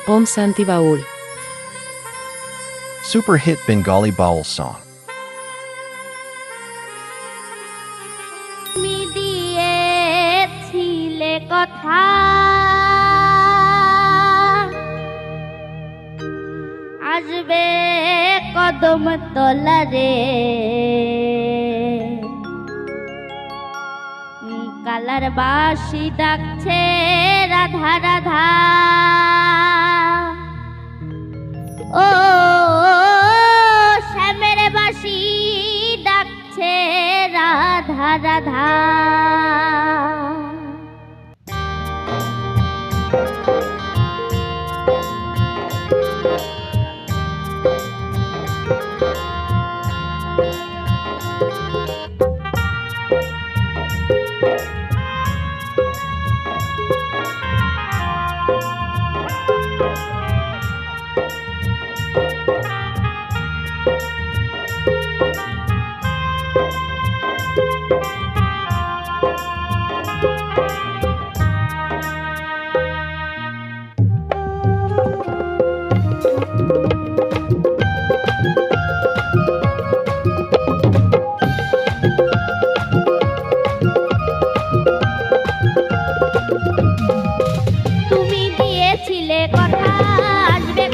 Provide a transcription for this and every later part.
Om Santi Baul. Super hit Bengali Baul song. তুমি দিয়েছিলে কথা আসবে কদম তলারে কালার বাঁশি ডাকছে রাধা রাধা ও শ্যামের বাঁশি ডাকছে রাধা রাধা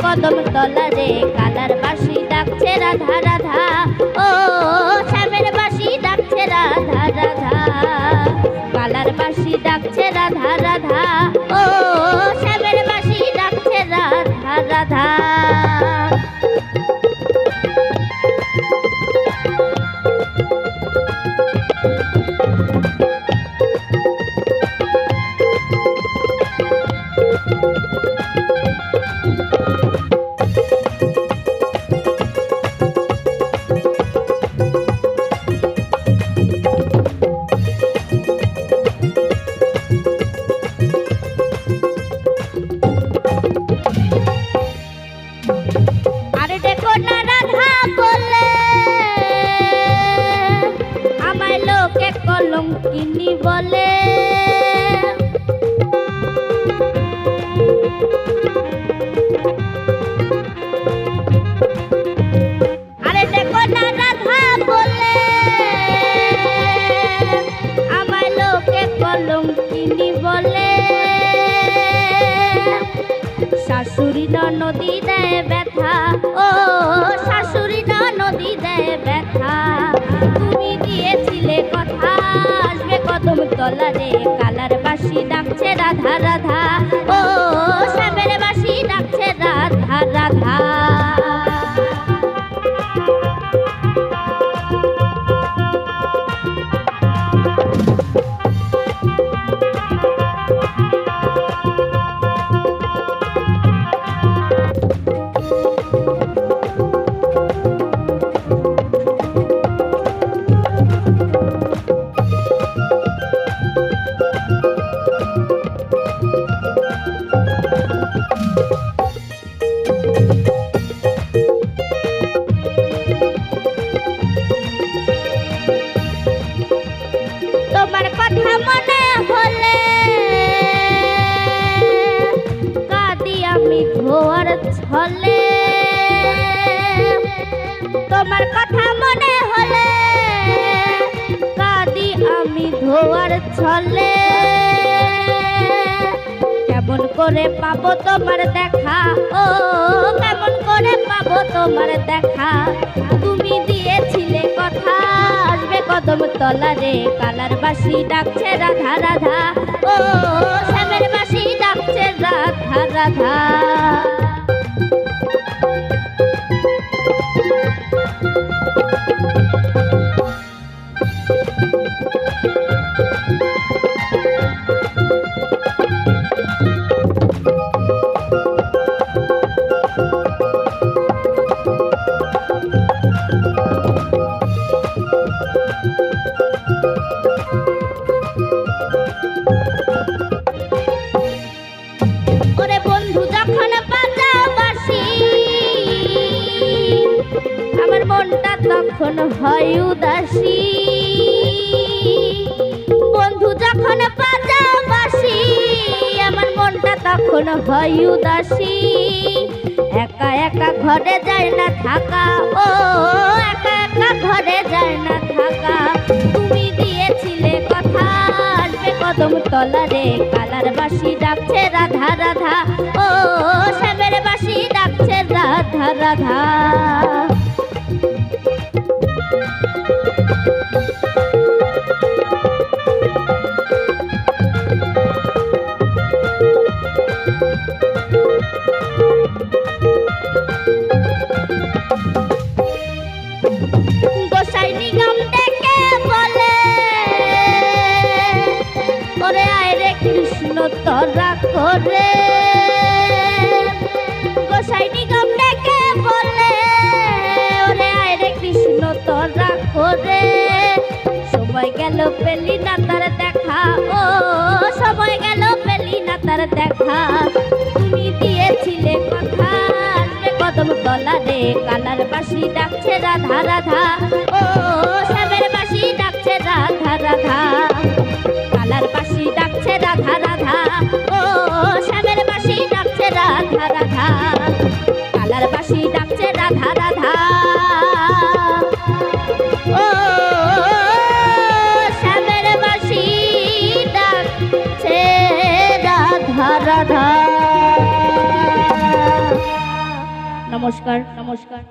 কদম তলারে কালার বাঁশি ডাকছে রাধা রাধা ও শ্যামের বাঁশি ডাকছে রাধা রাধা কালার বাঁশি ডাকছে রাধা রাধা ও শ্যামের বাঁশি ডাকছে রাধা রাধা কলঙ্কিনী বলে আরে দেখো না রাধা বলে আমার লোকে কলঙ্কিনী বলে শাশুড়ি নদী দেয় ব্যথা ও শাশুড়ি নদী দেয় ব্যথা তুমি দিয়েছিলে কথা আসবে কদম তলারে কালার বাঁশি ডাকছে রাধা রাধা ও শ্যামের বাঁশি ডাকছে রাধা রাধা তোমার কথা মনে হলে কাঁদি আমি ধোয়ার ছলে তোমার কথা মনে হলে কাঁদি আমি ধোয়ার ছলে কেমন করে পাবো তোমার দেখা ও কেমন করে পাবো তোমার দেখা তুমি দিয়েছিলে কথা আসবে কদম তলারে কালার বাঁশি ডাকছে রাধা রাধা ও শ্যামের বাঁশি ডাকছে রাধা রাধা তখন হয় উদাসী বন্ধু যখন পাশাপাশি আমার মনটা তখন হয় উদাসী, একা একা ঘরে যায় না থাকা, ও একা একা ঘরে যায় না থাকা। তুমি দিয়েছিলে কথা আসবে কদম তলারে, কালার বাঁশি ডাকছে রাধা রাধা, ও শ্যামের বাঁশি ডাকছে রাধা রাধা। গোসাই নিগম ডেকে বলে, ওরে আয় রে কৃষ্ণ তরা করে। গোসাই নিগম ডেকে বলে, ওরে আয় রে কৃষ্ণ তরা করে। সময় গেল পেলি না তার দেখা, ও সময় গেল পেলি না তার দেখা। তুমি দিয়েছিলে কথা আসবে কদম তলারে, কালার বাঁশি ডাকছে রাধা রাধা, ও শ্যামের বাঁশি ডাকছে রাধা রাধা। কালার বাঁশি ডাকছে রাধা রাধা, ও শ্যামের বাঁশি ডাকছে রাধা রাধা। কালার বাঁশি ডাকছে রাধা রাধা, ও শ্যামের বাঁশি ডাকছে রাধা রাধা। নমস্কার নমস্কার।